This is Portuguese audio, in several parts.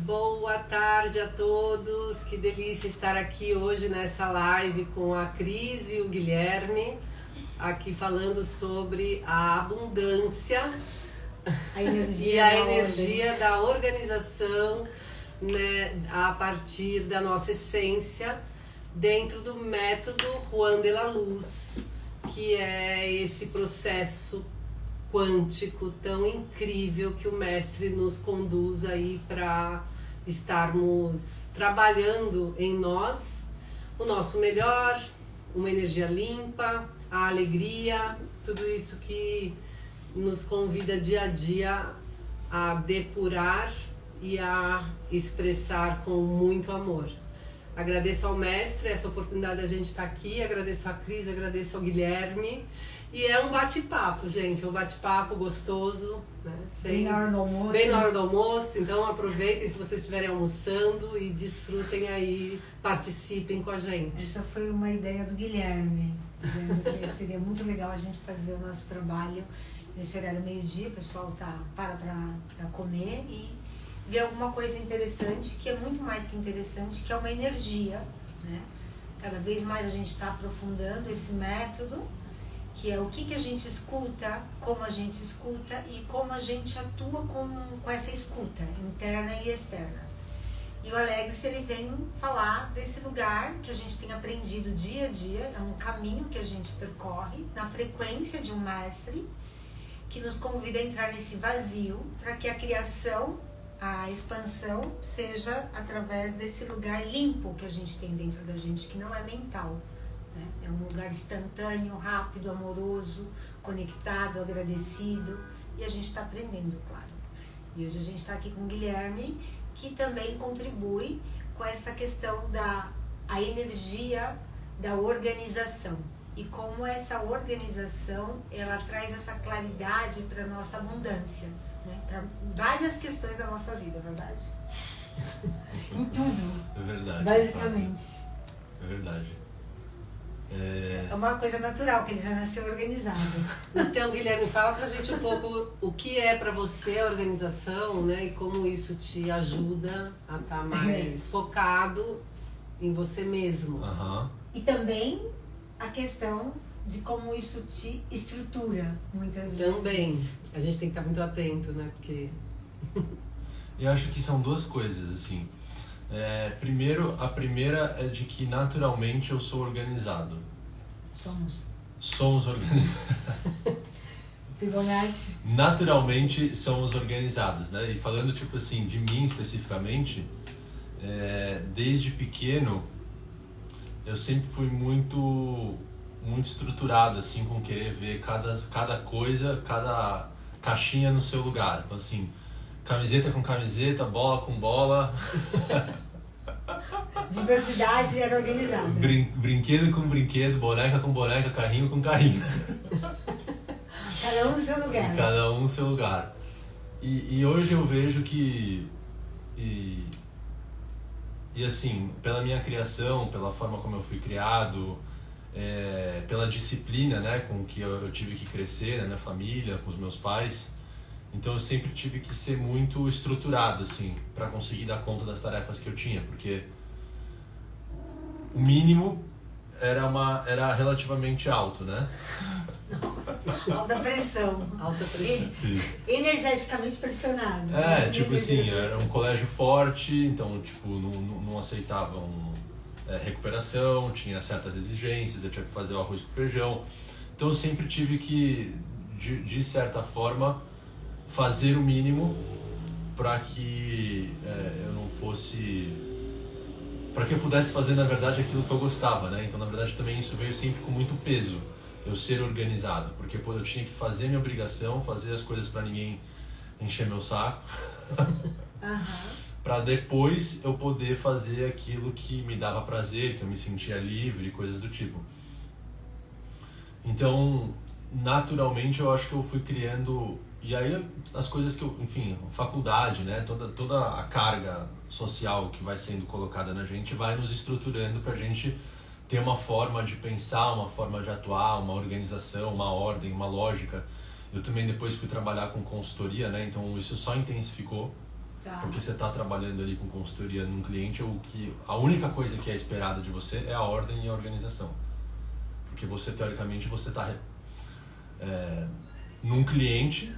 Boa tarde a todos, que delícia estar aqui hoje nessa live com a Cris e o Guilherme, aqui falando sobre a abundância e a energia da organização, né, a partir da nossa essência, dentro do método Juan de la Luz, que é esse processo quântico tão incrível que o mestre nos conduz aí para estarmos trabalhando em nós o nosso melhor, uma energia limpa, a alegria, tudo isso que nos convida dia a dia a depurar e a expressar com muito amor. Agradeço ao mestre essa oportunidade de a gente estar aqui, agradeço a Cris, agradeço ao Guilherme. E é um bate-papo, gente, é um bate-papo gostoso, né? Bem na hora do almoço. Bem na hora do almoço, então aproveitem se vocês estiverem almoçando e desfrutem aí, participem com a gente. Essa foi uma ideia do Guilherme, dizendo que seria muito legal a gente fazer o nosso trabalho nesse horário meio-dia, o pessoal para comer e ver alguma coisa interessante, que é muito mais que interessante, que é uma energia, né? Cada vez mais a gente está aprofundando esse método, que é o que a gente escuta, como a gente escuta e como a gente atua com essa escuta, interna e externa. E o Alex, ele vem falar desse lugar que a gente tem aprendido dia a dia, é um caminho que a gente percorre na frequência de um mestre, que nos convida a entrar nesse vazio, para que a criação, a expansão, seja através desse lugar limpo que a gente tem dentro da gente, que não é mental. É um lugar instantâneo, rápido, amoroso, conectado, agradecido, e a gente está aprendendo, claro. E hoje a gente está aqui com o Guilherme, que também contribui com essa questão da energia da organização e como essa organização ela traz essa claridade para a nossa abundância, né? Para várias questões da nossa vida, é verdade? Em tudo. É verdade. Basicamente. É verdade. É uma coisa natural, que ele já nasceu organizado. Então, Guilherme, fala pra gente um pouco o que é pra você a organização, né? E como isso te ajuda a estar mais focado em você mesmo. Uhum. E também a questão de como isso te estrutura, muitas vezes. Também. A gente tem que estar muito atento, né? Porque... Eu acho que são duas coisas, assim. Primeiro, a primeira é de que naturalmente eu sou organizado. Somos organizados. Fibonacci. Naturalmente somos organizados, né? E falando tipo assim de mim especificamente, desde pequeno eu sempre fui muito estruturado assim, com querer ver cada coisa, cada caixinha no seu lugar. Então assim, camiseta com camiseta, bola com bola. Diversidade era organizada. Brinquedo com brinquedo, boneca com boneca, carrinho com carrinho. Cada um no seu lugar. Cada um no seu lugar. E hoje eu vejo que... E assim, pela minha criação, pela forma como eu fui criado, pela disciplina, né, com que eu tive que crescer na minha família, com os meus pais... Então eu sempre tive que ser muito estruturado, assim, para conseguir dar conta das tarefas que eu tinha, porque o mínimo era relativamente alto, né? Alta pressão. Alta pressão. Energeticamente pressionado. Tipo assim, era um colégio forte, então tipo, não aceitavam recuperação, tinha certas exigências, eu tinha que fazer o arroz com feijão. Então eu sempre tive que, de certa forma, fazer o mínimo para que eu não fosse... para que eu pudesse fazer, na verdade, aquilo que eu gostava, né? Então, na verdade, também isso veio sempre com muito peso, eu ser organizado, porque eu tinha que fazer minha obrigação, fazer as coisas para ninguém encher meu saco, para depois eu poder fazer aquilo que me dava prazer, que eu me sentia livre, coisas do tipo. Então, naturalmente, eu acho que eu fui criando... E aí as coisas que eu, enfim, faculdade, né, toda a carga social que vai sendo colocada na gente vai nos estruturando pra gente ter uma forma de pensar, uma forma de atuar, uma organização, uma ordem, uma lógica. Eu também depois fui trabalhar com consultoria, né, então isso só intensificou. Tá. Porque você está trabalhando ali com consultoria num cliente, a única coisa que é esperada de você é a ordem e a organização. Porque você, teoricamente, você está num cliente,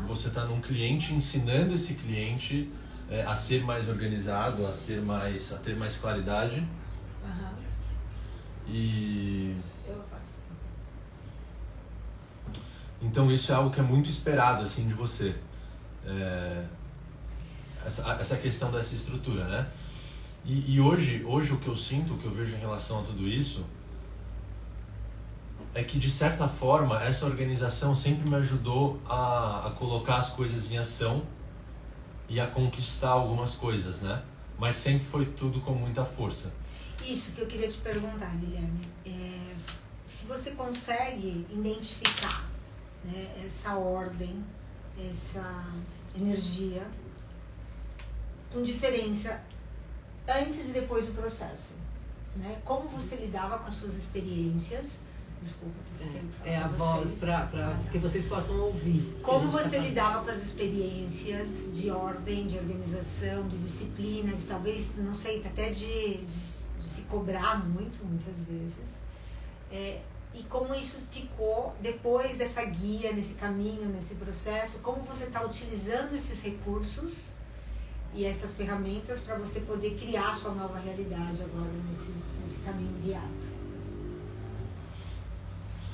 você está num cliente ensinando esse cliente a ser mais organizado, a ter mais claridade. E então isso é algo que é muito esperado assim de você, essa questão dessa estrutura, né? E hoje o que eu sinto, o que eu vejo em relação a tudo isso é que, de certa forma, essa organização sempre me ajudou a colocar as coisas em ação e a conquistar algumas coisas, né? Mas sempre foi tudo com muita força. Isso que eu queria te perguntar, Guilherme. Se você consegue identificar, né, essa ordem, essa energia, com diferença antes e depois do processo, né? Como você lidava com as suas experiências? Desculpa, tô tentando falar a voz para que vocês possam ouvir. Como você lidava com as experiências de ordem, de organização, de disciplina, de talvez, não sei, até de se cobrar muitas vezes. E como isso ficou depois dessa guia, nesse caminho, nesse processo, como você está utilizando esses recursos e essas ferramentas para você poder criar a sua nova realidade agora nesse caminho guiado.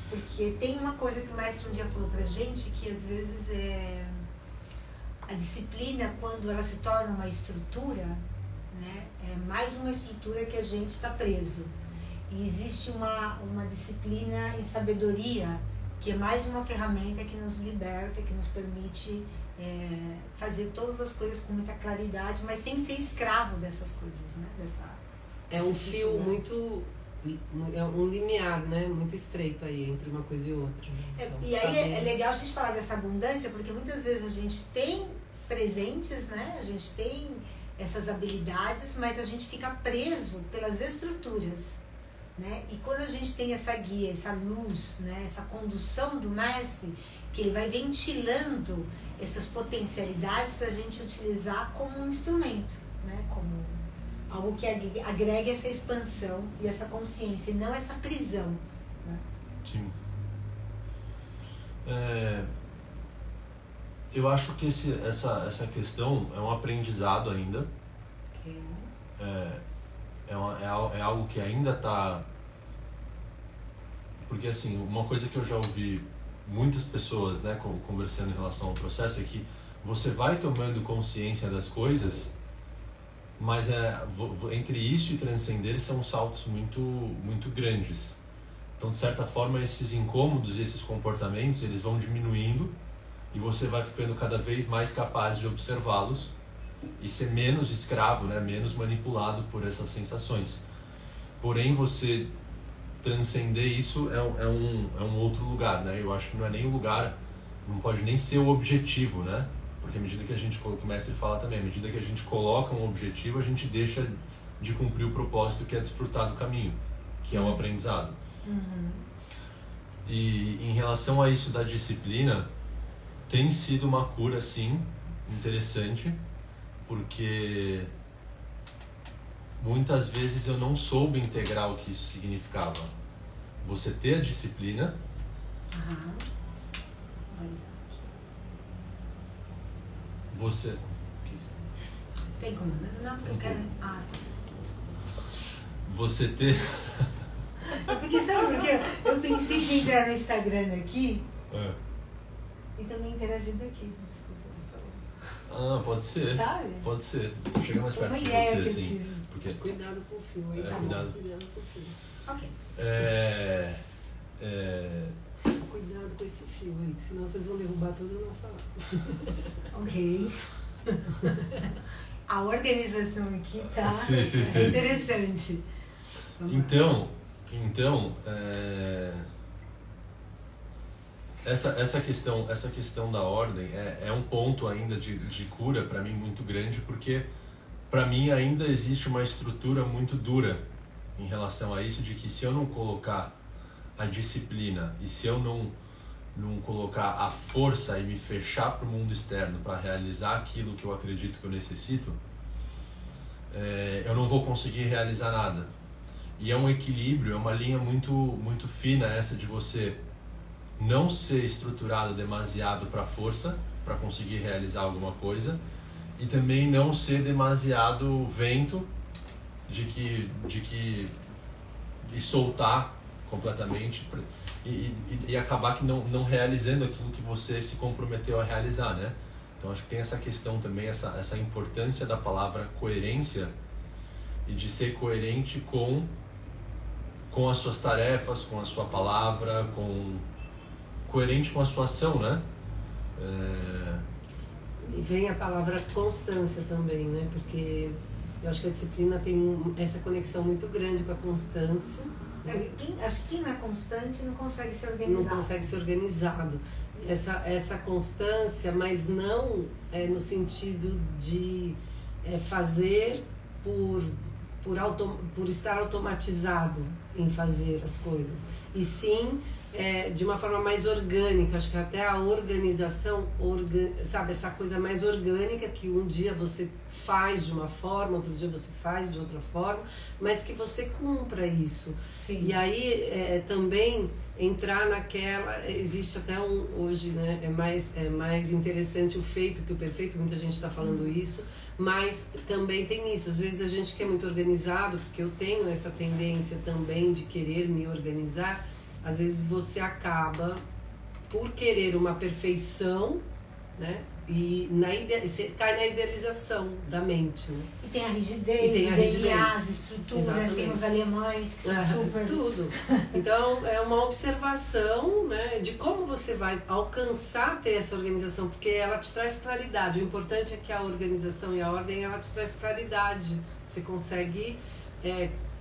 Porque tem uma coisa que o mestre um dia falou pra gente, que às vezes a disciplina, quando ela se torna uma estrutura, né, é mais uma estrutura que a gente está preso. E existe uma disciplina em sabedoria, que é mais uma ferramenta que nos liberta, que nos permite fazer todas as coisas com muita claridade, mas sem ser escravo dessas coisas, né? É um fio muito... É um limiar, né? Muito estreito aí entre uma coisa e outra. Então, e aí é legal a gente falar dessa abundância, porque muitas vezes a gente tem presentes, né? A gente tem essas habilidades, mas a gente fica preso pelas estruturas, né? E quando a gente tem essa guia, essa luz, né? Essa condução do mestre, que ele vai ventilando essas potencialidades para a gente utilizar como um instrumento, né? Como algo que agregue essa expansão e essa consciência, e não essa prisão, né? Sim. Eu acho que essa questão é um aprendizado ainda. É algo que ainda está... Porque, assim, uma coisa que eu já ouvi muitas pessoas, né, conversando em relação ao processo é que você vai tomando consciência das coisas, mas entre isso e transcender são saltos muito, muito grandes. Então, de certa forma, esses incômodos e esses comportamentos, eles vão diminuindo e você vai ficando cada vez mais capaz de observá-los e ser menos escravo, né? Menos manipulado por essas sensações. Porém, você transcender isso é um outro lugar, né? Eu acho que não é nem o lugar, não pode nem ser o objetivo, né? Porque à medida que que o mestre fala também, à medida que a gente coloca um objetivo, a gente deixa de cumprir o propósito, que é desfrutar do caminho, que é o aprendizado. E em relação a isso da disciplina, tem sido uma cura, sim, interessante, porque muitas vezes eu não soube integrar o que isso significava. Você ter a disciplina... Você... Tem como? Não, porque eu quero... Ah, tá. Você ter... Porque sabe por quê? Eu pensei em entrar no Instagram aqui e também interagir daqui. Desculpa, pode ser. Sabe? Pode ser. Chega mais perto de você, assim. Porque... Cuidado com o fio aí. Cuidado Com o fio. Ok. Cuidado com esse fio aí, que senão vocês vão derrubar toda a nossa live. Ok. A organização aqui tá Sim. interessante. Então, essa questão da ordem é um ponto ainda de cura para mim muito grande, porque para mim ainda existe uma estrutura muito dura em relação a isso, de que se eu não colocar a disciplina e se eu não não colocar a força e me fechar para o mundo externo para realizar aquilo que eu acredito que eu necessito, eu não vou conseguir realizar nada. E é um equilíbrio, é uma linha muito, muito fina essa de você não ser estruturado demasiado para a força, para conseguir realizar alguma coisa, e também não ser demasiado vento e soltar completamente e acabar que não realizando aquilo que você se comprometeu a realizar, né? Então acho que tem essa questão também, essa importância da palavra coerência e de ser coerente com as suas tarefas, com a sua palavra, coerente com a sua ação, né? E vem a palavra constância também, né? Porque eu acho que a disciplina tem essa conexão muito grande com a constância. Acho que quem não é constante não consegue ser organizado. Não consegue ser organizado. Essa constância, mas não no sentido de fazer por estar automatizado em fazer as coisas. E sim de uma forma mais orgânica. Acho que até a organização, sabe, essa coisa mais orgânica que um dia você faz de uma forma, outro dia você faz de outra forma, mas que você cumpra isso. Sim. E aí também entrar naquela, existe até hoje, né, é mais interessante o feito que o perfeito, muita gente está falando isso, mas também tem isso, às vezes a gente que é muito organizado, porque eu tenho essa tendência também de querer me organizar, às vezes você acaba por querer uma perfeição, né? E você cai na idealização da mente, né? E tem a rigidez, as estruturas, exatamente. Tem os alemães que são super... Tudo. Então, é uma observação, né, de como você vai alcançar ter essa organização, porque ela te traz claridade. O importante é que a organização e a ordem, ela te traz claridade. Você consegue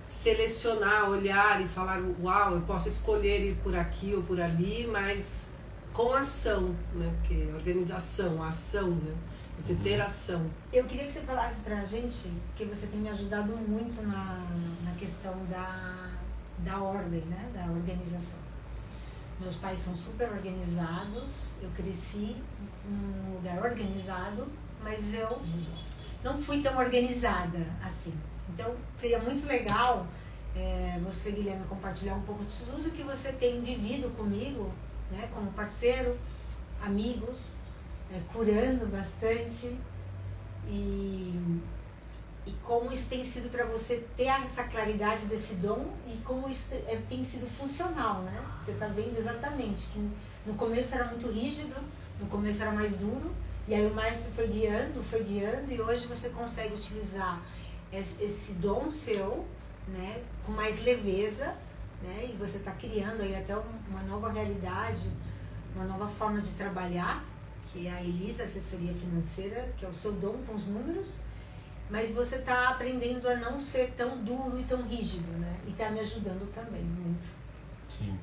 selecionar, olhar e falar, uau, eu posso escolher ir por aqui ou por ali, mas com ação, né? Porque organização, ação, né? Você ter ação. Eu queria que você falasse pra gente, porque você tem me ajudado muito na questão da ordem, né? Da organização. Meus pais são super organizados, eu cresci num lugar organizado, mas eu não fui tão organizada assim. Então, seria muito legal você, Guilherme, compartilhar um pouco de tudo que você tem vivido comigo, né, como parceiro, amigos, curando bastante e como isso tem sido para você ter essa claridade desse dom e como isso tem sido funcional, né? Você está vendo exatamente que no começo era muito rígido, no começo era mais duro, e aí o maestro foi guiando e hoje você consegue utilizar esse dom seu, né, com mais leveza, né, e você está criando aí até uma nova realidade, uma nova forma de trabalhar, que é a Elisa, assessoria financeira, que é o seu dom com os números, mas você está aprendendo a não ser tão duro e tão rígido, né, e está me ajudando também muito. Sim.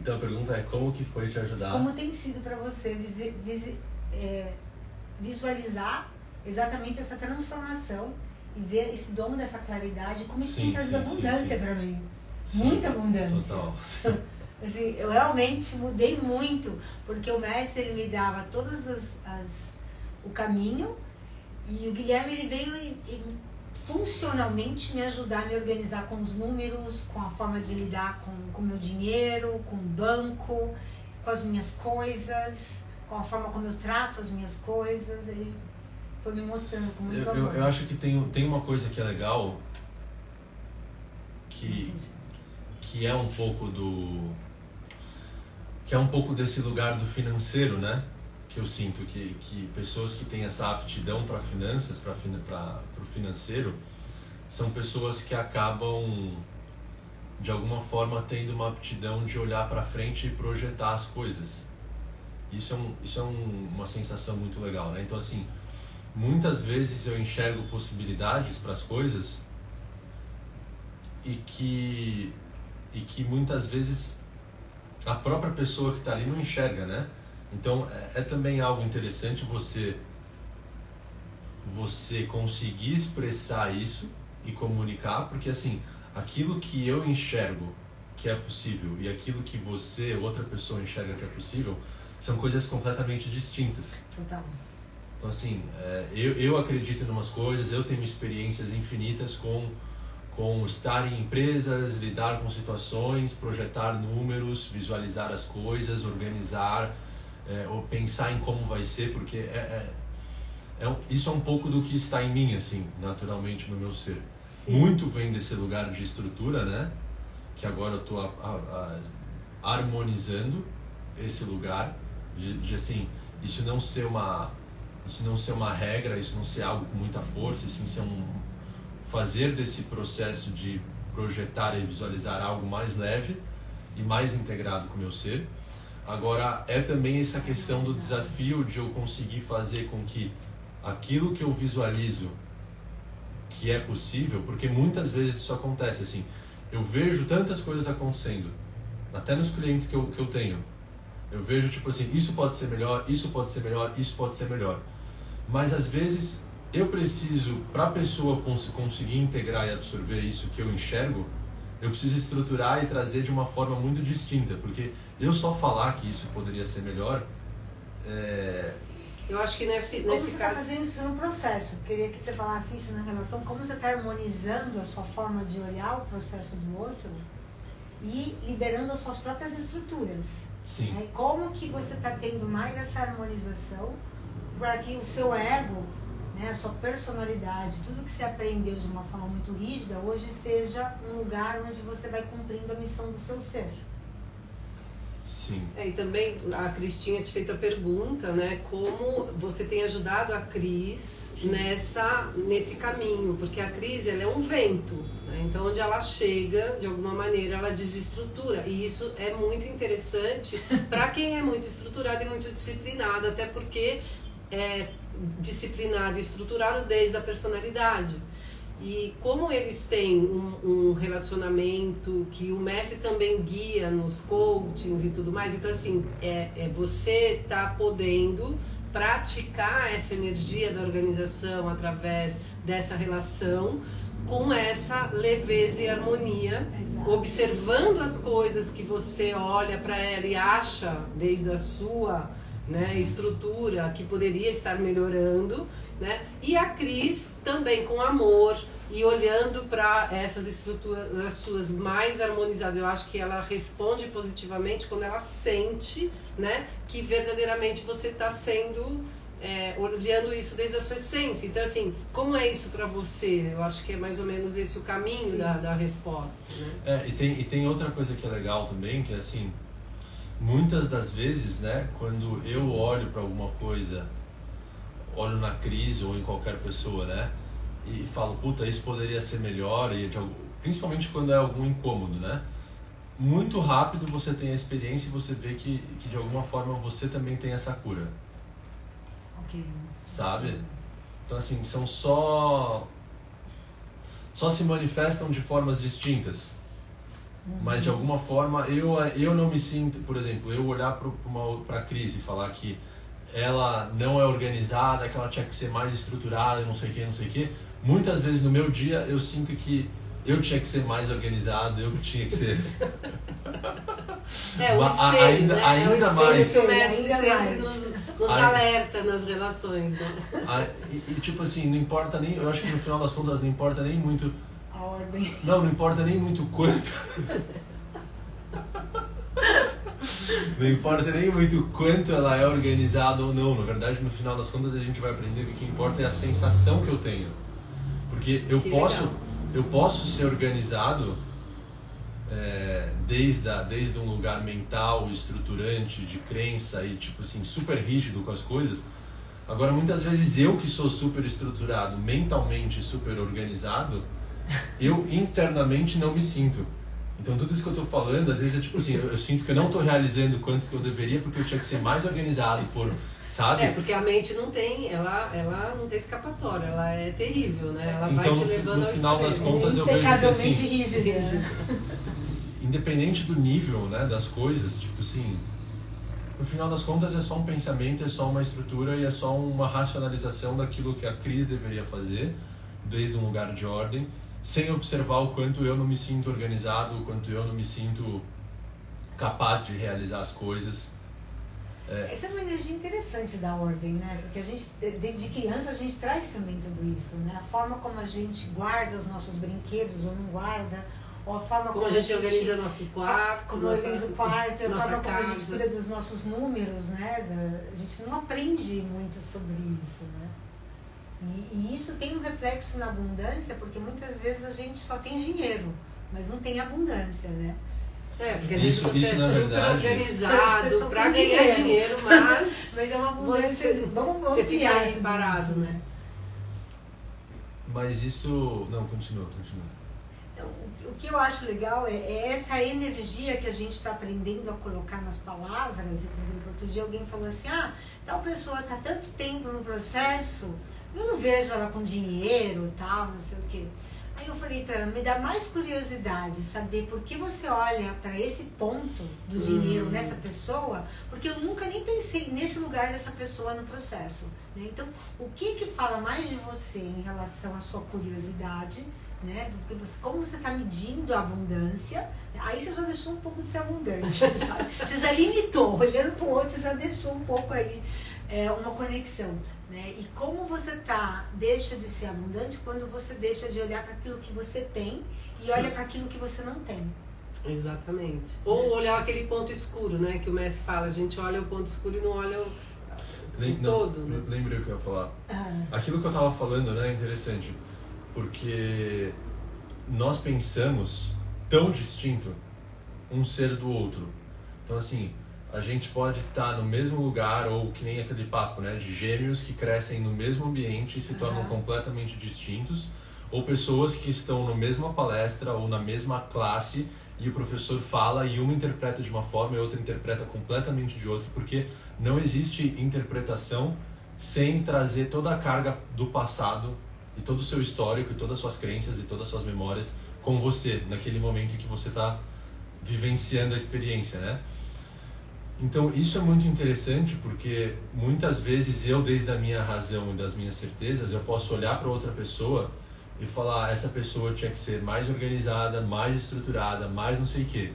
Então a pergunta é como que foi te ajudar? Como tem sido para você visualizar exatamente essa transformação e ver esse dom dessa claridade, como isso tem trazido abundância para mim. Sim, muita abundância. Total. Assim, eu realmente mudei muito, porque o mestre ele me dava todas o caminho e o Guilherme ele veio e funcionalmente me ajudar a me organizar com os números, com a forma de lidar com o meu dinheiro, com o banco, com as minhas coisas, com a forma como eu trato as minhas coisas. Ele foi me mostrando com muito amor. Eu acho que tem uma coisa que é legal, que é um pouco desse lugar do financeiro, né? Que eu sinto que pessoas que têm essa aptidão para finanças, para o financeiro, são pessoas que acabam de alguma forma tendo uma aptidão de olhar para frente e projetar as coisas. Isso é uma sensação muito legal, né? Então assim, muitas vezes eu enxergo possibilidades para as coisas e que muitas vezes a própria pessoa que está ali não enxerga, né? Então é também algo interessante você você conseguir expressar isso e comunicar, porque assim, aquilo que eu enxergo que é possível e aquilo que você, outra pessoa, enxerga que é possível, são coisas completamente distintas. Total. Então assim, eu acredito em umas coisas, eu tenho experiências infinitas com estar em empresas, lidar com situações, projetar números, visualizar as coisas, organizar, ou pensar em como vai ser, porque isso é um pouco do que está em mim, assim, naturalmente no meu ser. Sim. Muito vem desse lugar de estrutura, né? Que agora eu estou harmonizando esse lugar de assim, isso não ser uma regra, isso não ser algo com muita força, assim, ser fazer desse processo de projetar e visualizar algo mais leve e mais integrado com o meu ser. Agora, é também essa questão do desafio de eu conseguir fazer com que aquilo que eu visualizo que é possível, porque muitas vezes isso acontece, assim, eu vejo tantas coisas acontecendo, até nos clientes que eu tenho, eu vejo tipo assim, isso pode ser melhor, isso pode ser melhor, isso pode ser melhor, mas às vezes eu preciso, para a pessoa conseguir integrar e absorver isso que eu enxergo, eu preciso estruturar e trazer de uma forma muito distinta, porque eu só falar que isso poderia ser melhor, eu acho que nesse como você caso... está fazendo isso no processo? Eu queria que você falasse isso na relação, como você está harmonizando a sua forma de olhar o processo do outro e liberando as suas próprias estruturas. Sim. Como que você está tendo mais essa harmonização para que o seu ego, né, a sua personalidade, tudo que você aprendeu de uma forma muito rígida, hoje esteja um lugar onde você vai cumprindo a missão do seu ser. Sim. E também a Cris tinha te feito a pergunta, né, como você tem ajudado a Cris nesse caminho, porque a Cris, ela é um vento, né? Então onde ela chega, de alguma maneira, ela desestrutura, e isso é muito interessante para quem é muito estruturado e muito disciplinado, até porque é disciplinado e estruturado desde a personalidade. E como eles têm um relacionamento que o mestre também guia nos coachings e tudo mais, então assim, você tá podendo praticar essa energia da organização através dessa relação com essa leveza e harmonia. Exato. Observando as coisas que você olha para ela e acha desde a sua, né, estrutura que poderia estar melhorando, né? E a Cris também com amor e olhando para essas estruturas suas mais harmonizadas. Eu acho que ela responde positivamente quando ela sente, né, que verdadeiramente você está sendo, olhando isso desde a sua essência. Então assim, como é isso para você? Eu acho que é mais ou menos esse o caminho da resposta, né? E tem outra coisa que é legal também, que é assim, muitas das vezes, né, quando eu olho para alguma coisa, olho na Cris ou em qualquer pessoa, né, e falo, puta, isso poderia ser melhor, e principalmente quando é algum incômodo, né, muito rápido você tem a experiência e você vê que de alguma forma você também tem essa cura. Ok. Sabe? Então assim, são só se manifestam de formas distintas. Mas de alguma forma eu não me sinto, por exemplo, eu olhar para a Cris e falar que ela não é organizada, que ela tinha que ser mais estruturada, não sei o que. Muitas vezes no meu dia eu sinto que eu tinha que ser mais organizado, eu tinha que ser... o espelho, né? Ainda mais. O mestre sempre nos alerta nas relações, né? E tipo assim, não importa nem, eu acho que no final das contas não importa nem muito... A ordem. Não importa nem muito quanto... Não importa nem muito quanto ela é organizada ou não. Na verdade, no final das contas, a gente vai aprender que o que importa é a sensação que eu tenho. Porque eu posso ser organizado desde um lugar mental, estruturante, de crença e tipo assim, super rígido com as coisas. Agora, muitas vezes eu que sou super estruturado, mentalmente super organizado, eu internamente não me sinto. Então tudo isso que eu tô falando, às vezes é tipo assim, eu sinto que eu não tô realizando quanto que eu deveria, porque eu tinha que ser mais organizado, sabe? Porque a mente não tem, ela não tem escapatória, ela é terrível, né? Ela vai te levando ao extremo. No final das contas eu vejo que assim, rígida. Independente do nível, né, das coisas, tipo assim, no final das contas é só um pensamento, é só uma estrutura e é só uma racionalização daquilo que a Cris deveria fazer, desde um lugar de ordem, sem observar o quanto eu não me sinto organizado, o quanto eu não me sinto capaz de realizar as coisas. Essa é uma energia interessante da ordem, né? Porque a gente, desde criança, a gente traz também tudo isso, né? A forma como a gente guarda os nossos brinquedos ou não guarda, ou a forma como a gente organiza nosso quarto, como organiza o quarto, a forma como a gente casa. cuida dos nossos números, né? A gente não aprende muito sobre isso, né? E isso tem um reflexo na abundância, porque muitas vezes a gente só tem dinheiro, mas não tem abundância, né? Porque às vezes você é super verdade, organizado para ganhar dinheiro, mas é uma abundância. Você fica aí parado, isso, né? Mas isso... Não, continua. O que eu acho legal é essa energia que a gente está aprendendo a colocar nas palavras. Por exemplo, outro dia alguém falou assim, tal pessoa está tanto tempo no processo, eu não vejo ela com dinheiro, tal, não sei o quê. Aí eu falei para ela, me dá mais curiosidade saber por que você olha para esse ponto do dinheiro nessa pessoa, porque eu nunca nem pensei nesse lugar dessa pessoa no processo, né? Então, o que fala mais de você em relação à sua curiosidade, né? Porque como você está medindo a abundância, aí você já deixou um pouco de ser abundante, sabe? Você já limitou, olhando para o outro, você já deixou um pouco aí uma conexão. Né? E como você deixa de ser abundante quando você deixa de olhar para aquilo que você tem e olha para aquilo que você não tem. Exatamente. Ou olhar aquele ponto escuro, né? Que o mestre fala, a gente olha o ponto escuro e não olha o todo. Né? Lembrei o que eu ia falar. Aquilo que eu estava falando, né, é interessante, porque nós pensamos tão distinto um ser do outro. Então, assim, a gente pode estar no mesmo lugar, ou que nem aquele papo, né, de gêmeos que crescem no mesmo ambiente e se tornam completamente distintos, ou pessoas que estão na mesma palestra ou na mesma classe e o professor fala e uma interpreta de uma forma e outra interpreta completamente de outra, porque não existe interpretação sem trazer toda a carga do passado e todo o seu histórico e todas as suas crenças e todas as suas memórias com você, naquele momento em que você está vivenciando a experiência, né? Então, isso é muito interessante porque muitas vezes eu, desde a minha razão e das minhas certezas, eu posso olhar para outra pessoa e falar, essa pessoa tinha que ser mais organizada, mais estruturada, mais não sei o quê.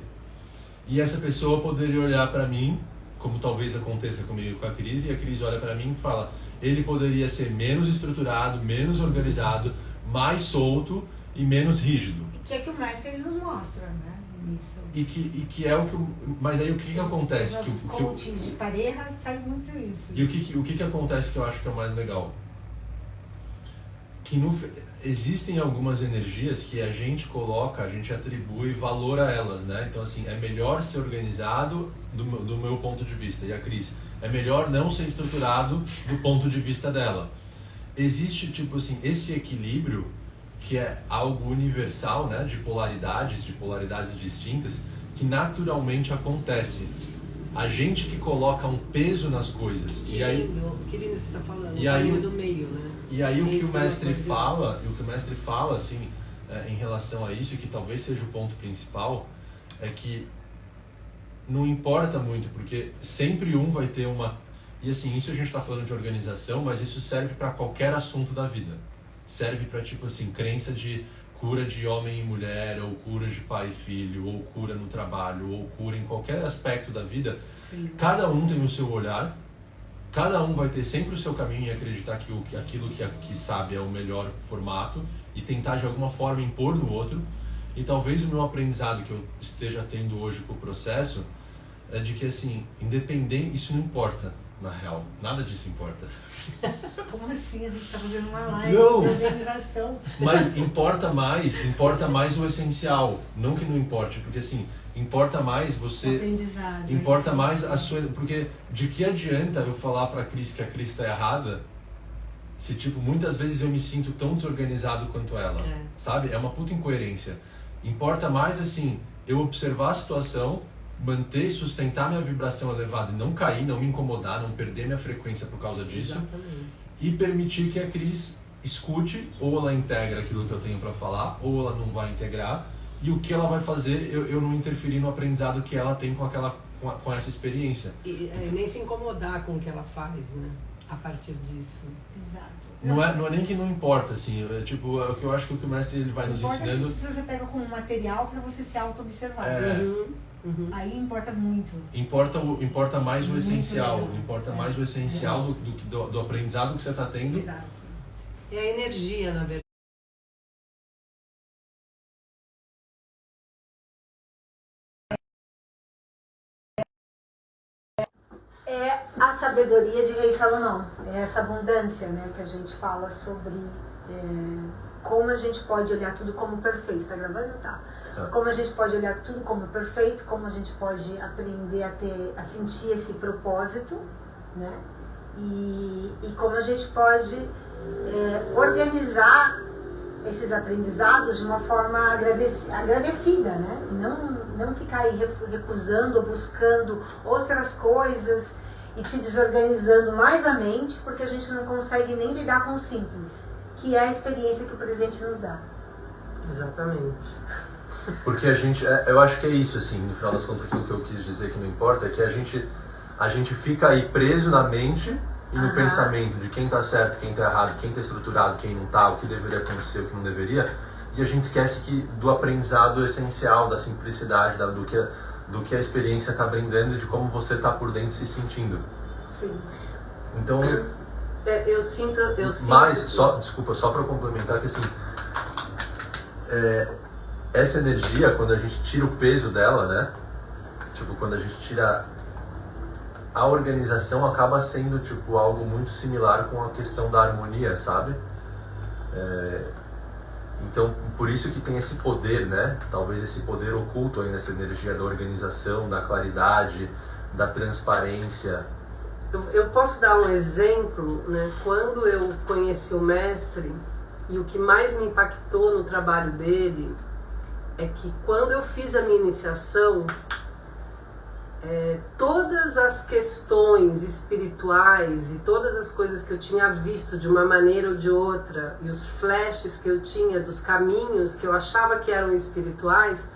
E essa pessoa poderia olhar para mim, como talvez aconteça comigo com a Cris, e a Cris olha para mim e fala, ele poderia ser menos estruturado, menos organizado, mais solto e menos rígido. Que é que o mestre ele nos mostra, né? Isso. E que é o que... Mas aí o que acontece? Os coaches de pareja sabe muito isso. E o que acontece que eu acho que é o mais legal? Que existem algumas energias que a gente coloca, a gente atribui valor a elas, né? Então, assim, é melhor ser organizado do meu ponto de vista. E a Cris, é melhor não ser estruturado do ponto de vista dela. Existe, tipo assim, esse equilíbrio que é algo universal, né, de polaridades distintas, que naturalmente acontece. A gente que coloca um peso nas coisas. Que lindo você está falando, e aí, do meio, né? E aí o que o mestre fala, assim, em relação a isso, e que talvez seja o ponto principal, é que não importa muito, porque sempre um vai ter uma... E assim, isso a gente está falando de organização, mas isso serve para qualquer assunto da vida. Serve para, tipo assim, crença de cura de homem e mulher, ou cura de pai e filho, ou cura no trabalho, ou cura em qualquer aspecto da vida. Sim. Cada um tem o seu olhar, cada um vai ter sempre o seu caminho e acreditar que aquilo que sabe é o melhor formato e tentar de alguma forma impor no outro. E talvez o meu aprendizado que eu esteja tendo hoje com o processo é de que, assim, independente, isso não importa. Na real, nada disso importa. Como assim? A gente está fazendo uma live não, de organização. Mas importa mais o essencial. Não que não importe, porque assim, importa mais você... O aprendizado. Importa mais a sua... Porque de que adianta eu falar pra Cris que a Cris está errada se, tipo, muitas vezes eu me sinto tão desorganizado quanto ela, sabe? É uma puta incoerência. Importa mais, assim, eu observar a situação, manter e sustentar minha vibração elevada e não cair, não me incomodar, não perder minha frequência por causa disso. Exatamente. E permitir que a Cris escute, ou ela integra aquilo que eu tenho para falar, ou ela não vai integrar, e o que ela vai fazer, eu não interferir no aprendizado que ela tem com com essa experiência. E nem se incomodar com o que ela faz, né? A partir disso. Exato. Não é nem que não importa, assim, tipo, o que eu acho que o que o mestre ele vai nos ensinando... Se você pega como material para você se auto-observar. Aí importa muito. Importa mais o Muito essencial, legal. importa mais o essencial do aprendizado que você está tendo. Exato. É a energia, na verdade. É a sabedoria de Rei Salomão, é essa abundância, né, que a gente fala sobre como a gente pode olhar tudo como perfeito. Está gravando? Tá. Como a gente pode olhar tudo como perfeito, como a gente pode aprender a sentir esse propósito, né, e como a gente pode organizar esses aprendizados de uma forma agradecida, né? Não ficar aí recusando ou buscando outras coisas e se desorganizando mais a mente, porque a gente não consegue nem lidar com o simples, que é a experiência que o presente nos dá. Exatamente. Porque a gente, eu acho que é isso, assim, no final das contas, aquilo que eu quis dizer que não importa, é que a gente fica aí preso na mente e no pensamento de quem tá certo, quem tá errado, quem tá estruturado, quem não tá, o que deveria acontecer, o que não deveria, e a gente esquece do aprendizado essencial, da simplicidade, do que a experiência tá brindando, de como você tá por dentro se sentindo. Sim. Então... eu sinto... Mas, desculpa, só para complementar, que assim... essa energia, quando a gente tira o peso dela, né? Tipo, quando a gente tira... A organização acaba sendo, tipo, algo muito similar com a questão da harmonia, sabe? Então, por isso que tem esse poder, né? Talvez esse poder oculto aí nessa energia da organização, da claridade, da transparência. Eu posso dar um exemplo, né? Quando eu conheci o mestre, e o que mais me impactou no trabalho dele é que quando eu fiz a minha iniciação, todas as questões espirituais e todas as coisas que eu tinha visto de uma maneira ou de outra, e os flashes que eu tinha dos caminhos que eu achava que eram espirituais,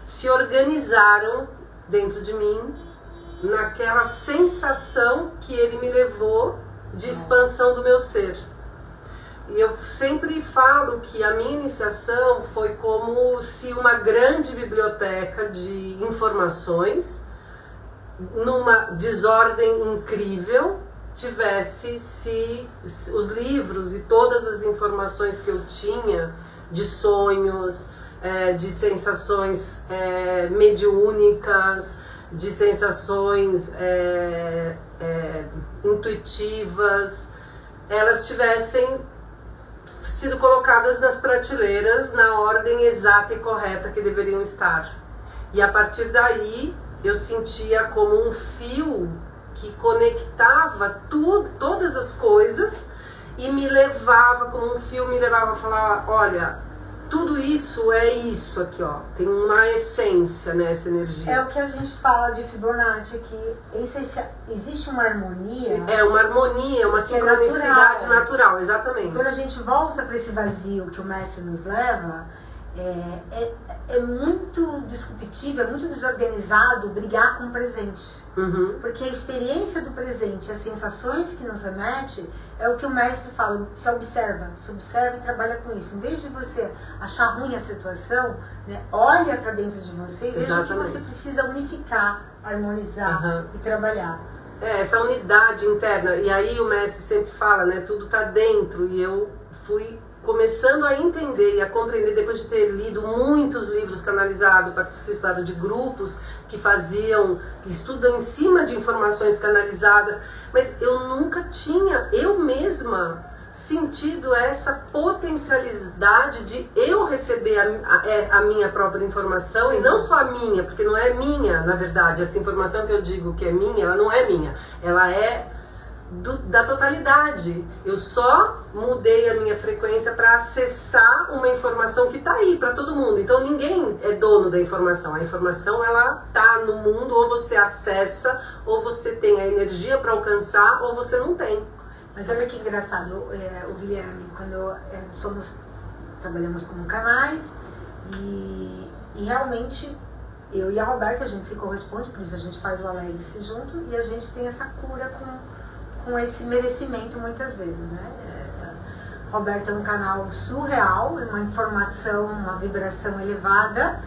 se organizaram dentro de mim naquela sensação que ele me levou de expansão do meu ser. E eu sempre falo que a minha iniciação foi como se uma grande biblioteca de informações, numa desordem incrível, tivesse os livros e todas as informações que eu tinha de sonhos, de sensações mediúnicas, de sensações intuitivas, elas tivessem sido colocadas nas prateleiras na ordem exata e correta que deveriam estar. E a partir daí eu sentia como um fio que conectava todas as coisas e me levava, como um fio me levava a falar, olha, tudo isso é isso aqui, ó. Tem uma essência nessa energia. É o que a gente fala de Fibonacci aqui. Existe uma harmonia. É uma harmonia, uma sincronicidade natural, exatamente. Quando a gente volta para esse vazio que o mestre nos leva, é muito disruptivo, é muito desorganizado brigar com o presente. Porque a experiência do presente, as sensações que nos remete, é o que o mestre fala, se observa e trabalha com isso. Em vez de você achar ruim a situação, né, olha para dentro de você e veja o que você precisa unificar, harmonizar e trabalhar. Essa unidade interna. E aí o mestre sempre fala, né, tudo está dentro. E eu fui começando a entender e a compreender, depois de ter lido muitos livros canalizados, participado de grupos que estudam em cima de informações canalizadas, mas eu nunca tinha, eu mesma, sentido essa potencialidade de eu receber a minha própria informação, e não só a minha, porque não é minha, na verdade, essa informação que eu digo que é minha, ela não é minha, ela é da totalidade. Eu só mudei a minha frequência para acessar uma informação que está aí para todo mundo. Então ninguém é dono da informação. A informação, ela tá no mundo, ou você acessa, ou você tem a energia para alcançar, ou você não tem. Mas olha que engraçado, o Guilherme, quando trabalhamos como canais e realmente eu e a Roberta, a gente se corresponde, por isso a gente faz o Alegre-se junto e a gente tem essa cura com esse merecimento muitas vezes, né? Roberta é um canal surreal, uma informação, uma vibração elevada,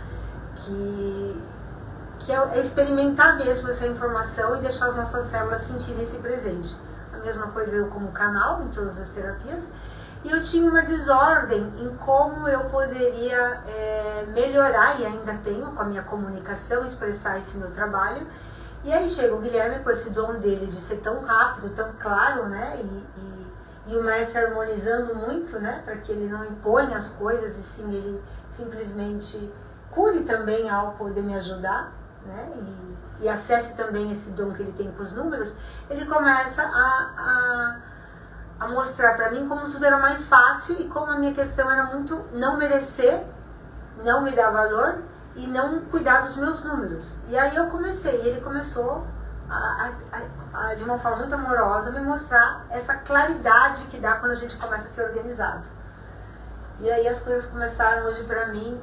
que é experimentar mesmo essa informação e deixar as nossas células sentirem esse presente. A mesma coisa eu como canal em todas as terapias. E eu tinha uma desordem em como eu poderia melhorar, e ainda tenho, com a minha comunicação, expressar esse meu trabalho. E aí chega o Guilherme com esse dom dele de ser tão rápido, tão claro, né? E o mestre harmonizando muito, né? Para que ele não imponha as coisas, e sim ele simplesmente cure também ao poder me ajudar, né? E acesse também esse dom que ele tem com os números. Ele começa a mostrar para mim como tudo era mais fácil e como a minha questão era muito não merecer, não me dar valor e não cuidar dos meus números. E aí eu comecei, e ele começou de uma forma muito amorosa, me mostrar essa claridade que dá quando a gente começa a ser organizado. E aí as coisas começaram hoje para mim,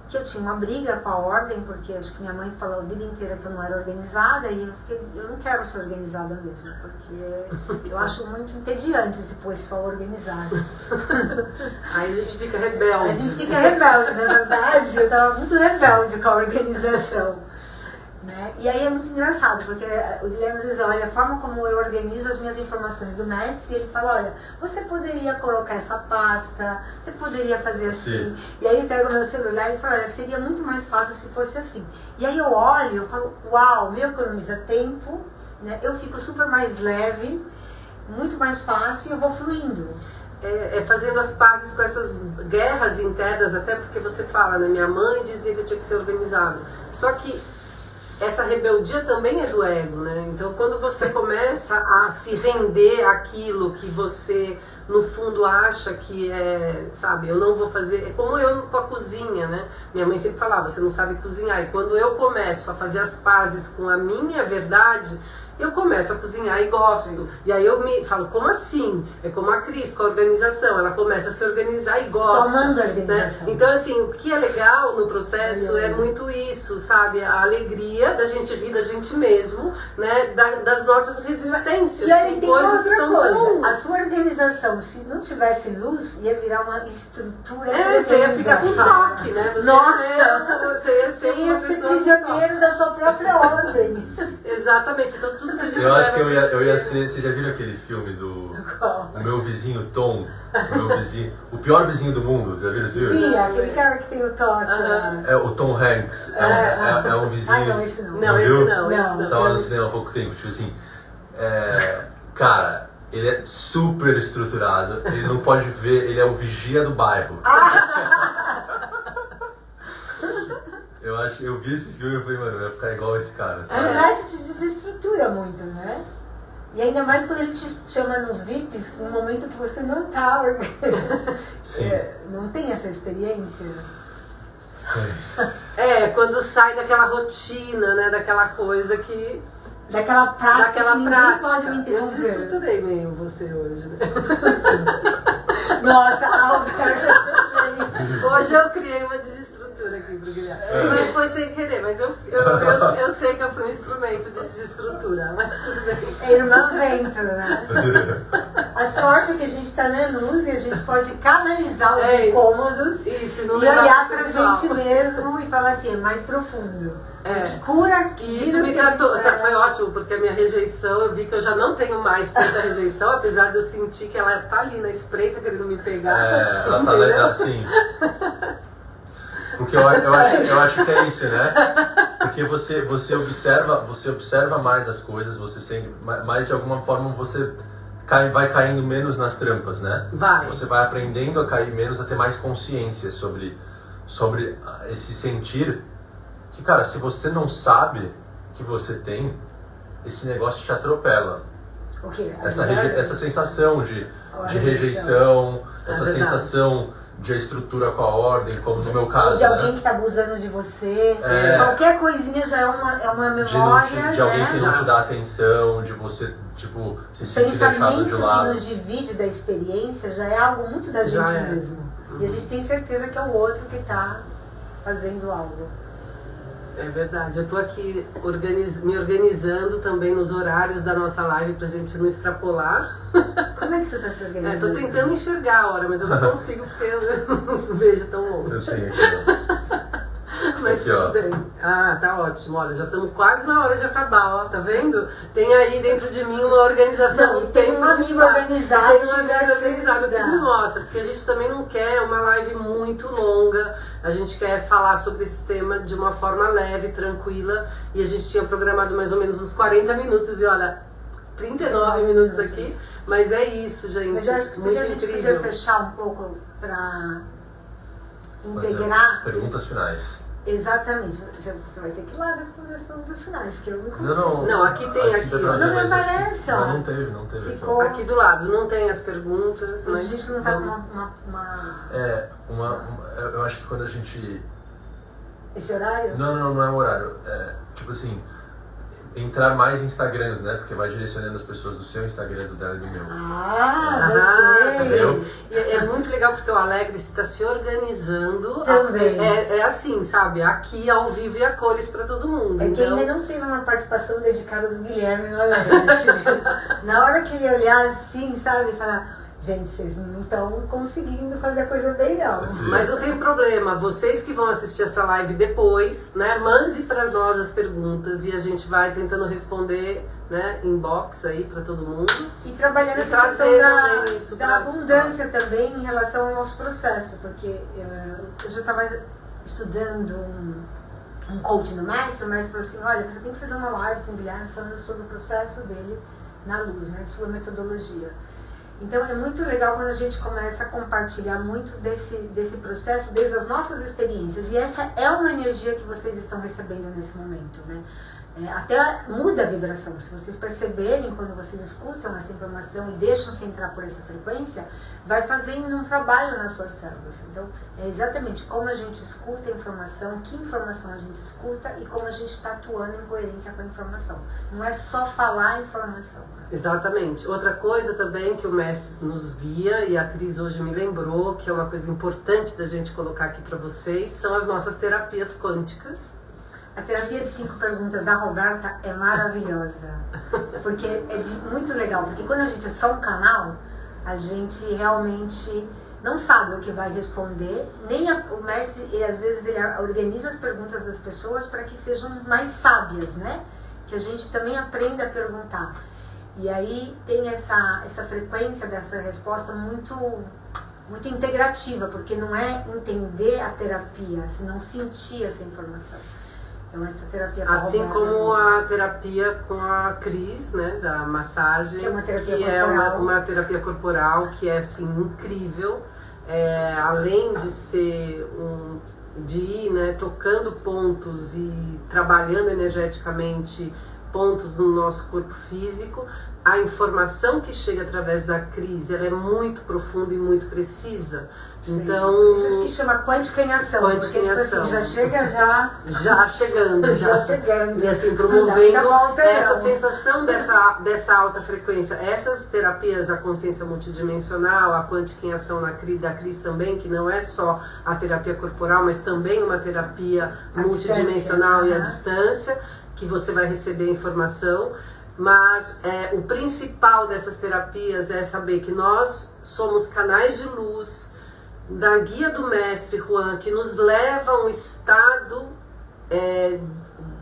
que eu tinha uma briga com a ordem, porque acho que minha mãe falou a vida inteira que eu não era organizada, e eu não quero ser organizada mesmo, porque eu acho muito entediante esse pessoal organizado. Aí a gente fica rebelde. A gente fica rebelde, na verdade, eu estava muito rebelde com a organização. Né? E aí é muito engraçado, porque o Guilherme às vezes olha a forma como eu organizo as minhas informações do mestre, e ele fala, olha, você poderia colocar essa pasta, você poderia fazer assim. Sim. E aí ele pega o meu celular e fala, olha, seria muito mais fácil se fosse assim. E aí eu olho, eu falo, uau, me economiza tempo, né? Eu fico super mais leve, muito mais fácil, e eu vou fluindo. Fazendo as pazes com essas guerras internas, até porque você fala, né? Minha mãe dizia que eu tinha que ser organizado. Só que essa rebeldia também é do ego, né? Então, quando você começa a se render àquilo que você, no fundo, acha que sabe, eu não vou fazer... É como eu com a cozinha, né? Minha mãe sempre falava, você não sabe cozinhar. E quando eu começo a fazer as pazes com a minha verdade, eu começo a cozinhar e gosto. E aí eu me falo, como assim? É como a Cris com a organização, ela começa a se organizar e gosta. Tomando a organização. Né? Então, assim, o que é legal no processo é muito isso, sabe? A alegria da gente rir da gente mesmo, né? Das nossas resistências. E aí tem coisas que são boas. A sua organização, se não tivesse luz, ia virar uma estrutura. Você ia ficar com toque, né? Você ia ser uma pessoa prisioneiro da sua própria ordem. Exatamente. Então, tudo que a gente eu acho que eu ia ser... Você já viu aquele filme do... O Meu Vizinho Tom? O pior vizinho do mundo, já viram esse filme? Sim, aquele cara que tem o toque. É o Tom Hanks. É um vizinho... Ah, não, esse não. Não, esse não. Tava no cinema há pouco tempo, tipo assim... Cara, ele é super estruturado, ele não pode ver, ele é o vigia do bairro. Eu vi esse filme e falei, mano, vai ficar igual esse cara, sabe? Aliás, te desestrutura muito, né? E ainda mais quando ele te chama nos VIPs, num momento que você não tá... Sim. Não tem essa experiência? Sim. Quando sai daquela rotina, né? Daquela coisa que... Daquela prática que ninguém pode me interromper. Eu desestruturei meio você hoje, né? Nossa, a Roberta... Hoje eu criei uma desestrutura aqui pro Guilherme. Mas foi sem querer, mas eu sei que eu fui um instrumento de desestrutura, mas tudo bem. É irmã vento, né? A sorte é que a gente tá na luz e a gente pode canalizar os incômodos e olhar pra gente mesmo e falar assim, é mais profundo. Cura aqui. Isso me tratou, foi ótimo, porque a minha rejeição, eu vi que eu já não tenho mais tanta rejeição, apesar de eu sentir que ela tá ali na espreita querendo me pegar. Ela tá legal, assim. Porque eu acho que é isso, né? Porque você observa mais as coisas, você sente, mais de alguma forma você vai caindo menos nas trampas, né? Você vai aprendendo a cair menos, a ter mais consciência sobre esse sentir. Que, cara, se você não sabe que você tem, esse negócio te atropela. O quê? Essa sensação de rejeição, essa sensação de a estrutura com a ordem, como no meu caso. Ou de alguém que está abusando de você. Qualquer coisinha já é uma memória. De alguém que não te dá atenção, de você, tipo, se sentir deixado de lado. O pensamento que nos divide da experiência já é algo muito da gente mesmo. E a gente tem certeza que é o outro que está fazendo algo. É verdade, eu tô aqui me organizando também nos horários da nossa live pra gente não extrapolar. Como é que você tá se organizando? Tô tentando enxergar a hora, mas eu não consigo porque eu não vejo tão longe. Eu sei, aqui, Mas aqui, tudo bem. Ah, tá ótimo. Olha, já estamos quase na hora de acabar, ó. Tá vendo? Tem aí dentro de mim uma organização. Não, tem um amigo organizado. Tem um amigo organizado que me mostra. Porque a gente também não quer uma live muito longa. A gente quer falar sobre esse tema de uma forma leve, tranquila. E a gente tinha programado mais ou menos uns 40 minutos. E olha, 39 minutos aqui. Mas é isso, gente. Mas eu acho que muito a gente incrível. podia fechar um pouco pra integrar. Perguntas finais. Exatamente. Você vai ter que ir lá responder as perguntas finais, que eu não consigo. Não, aqui tem, aqui, ó. Não me aparece, ó. Não teve. Ficou... Aqui. Aqui do lado, não tem as perguntas, mas... A gente não tá com Eu acho que quando a gente... Esse horário? Não é o horário. Tipo assim, entrar mais em Instagrams, né? Porque vai direcionando as pessoas do seu Instagram, do dela e do meu. Gostei. E é muito legal porque o Alegre está se organizando. Também. É assim, sabe? Aqui ao vivo e a cores para todo mundo. É que então... ainda não teve uma participação dedicada do Guilherme no Alegre. Na hora que ele olhar assim, sabe? E falar... Gente, vocês não estão conseguindo fazer a coisa bem, não. Mas não tem problema. Vocês que vão assistir essa live depois, né? Mande para nós as perguntas e a gente vai tentando responder, né? Inbox aí para todo mundo. E trabalhando essa questão da abundância também em relação ao nosso processo. Porque eu já estava estudando um coach no Mestre, mas falou assim, olha, você tem que fazer uma live com o Guilherme falando sobre o processo dele na luz, né? Sobre a metodologia. Então é muito legal quando a gente começa a compartilhar muito desse processo, desde as nossas experiências. E essa é uma energia que vocês estão recebendo nesse momento, né? Até muda a vibração. Se vocês perceberem, quando vocês escutam essa informação e deixam-se entrar por essa frequência, vai fazendo um trabalho nas suas células. Então, é exatamente como a gente escuta a informação, que informação a gente escuta e como a gente está atuando em coerência com a informação. Não é só falar a informação. Né? Exatamente. Outra coisa também que o mestre nos guia, e a Cris hoje me lembrou, que é uma coisa importante da gente colocar aqui para vocês, são as nossas terapias quânticas. A terapia de 5 perguntas da Roberta é maravilhosa, porque é muito legal, porque quando a gente é só um canal, a gente realmente não sabe o que vai responder, nem o mestre, às vezes ele organiza as perguntas das pessoas para que sejam mais sábias, né? Que a gente também aprenda a perguntar. E aí tem essa frequência dessa resposta muito integrativa, porque não é entender a terapia, senão sentir essa informação. Então, essa terapia assim como a terapia com a Cris, né, da massagem, que é uma terapia que corporal. É uma terapia corporal que é assim incrível, além de ser de ir, né, tocando pontos e trabalhando energeticamente pontos no nosso corpo físico, a informação que chega através da Cris, ela é muito profunda e muito precisa. Sim. Então, isso que chama quântica em ação. Quântica em ação. Assim, já chega já chegando. chegando. E assim, promovendo essa não. sensação dessa alta frequência. Essas terapias, a consciência multidimensional, a quântica em ação da Cris também, que não é só a terapia corporal, mas também uma terapia multidimensional e à distância, que você vai receber informação. Mas o principal dessas terapias é saber que nós somos canais de luz da guia do mestre Juan, que nos leva a um estado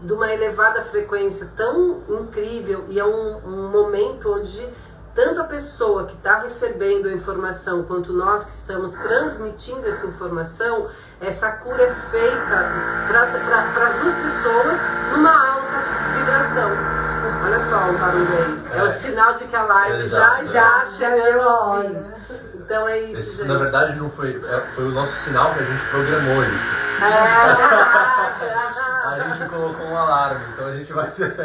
de uma elevada frequência tão incrível, e é um momento onde tanto a pessoa que está recebendo a informação quanto nós que estamos transmitindo essa informação, essa cura é feita para as duas pessoas numa alta vibração. Olha só o barulho aí. É o sinal de que a live já está chegando ao fim. Então é isso, gente. Na verdade, não foi o nosso sinal que a gente programou isso. A gente colocou um alarme, então a gente vai ser...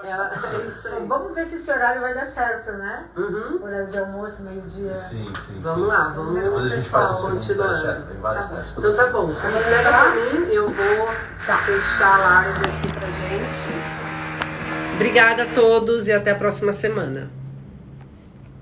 É isso aí. Vamos ver se esse horário vai dar certo, né? Uhum. Horário de almoço, meio-dia. Sim. Vamos lá, vamos Depois a gente faz um continuando. segundo teste, tem vários testes. Então tá bom, Cris, pega pra mim, eu vou fechar a live aqui pra gente. Obrigada a todos e até a próxima semana.